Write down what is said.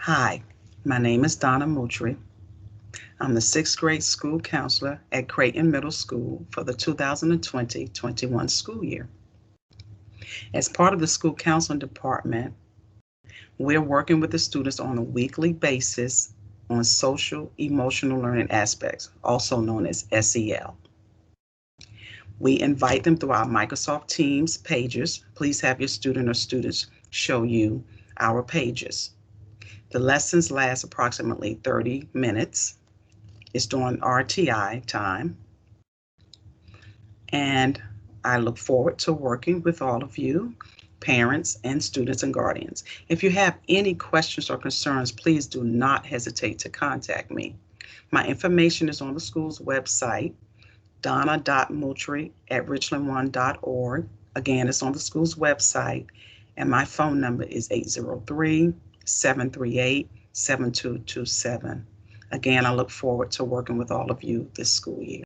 Hi, my name is Donna.moultrie. I'm the 6th grade school counselor at Creighton Middle School for the 2020-21 school year. As part of the school counseling department, we're working with the students on a weekly basis on social emotional learning aspects, also known as SEL. We invite them through our Microsoft Teams pages. Please have your student or students show you our pages. The lessons last approximately 30 minutes. It's during RTI time. And I look forward to working with all of you, parents and students and guardians. If you have any questions or concerns, please do not hesitate to contact me. My information is on the school's website, donna.moultrie@richlandone.org. Again, it's on the school's website, and my phone number is 803-738-7227. Again, I look forward to working with all of you this school year.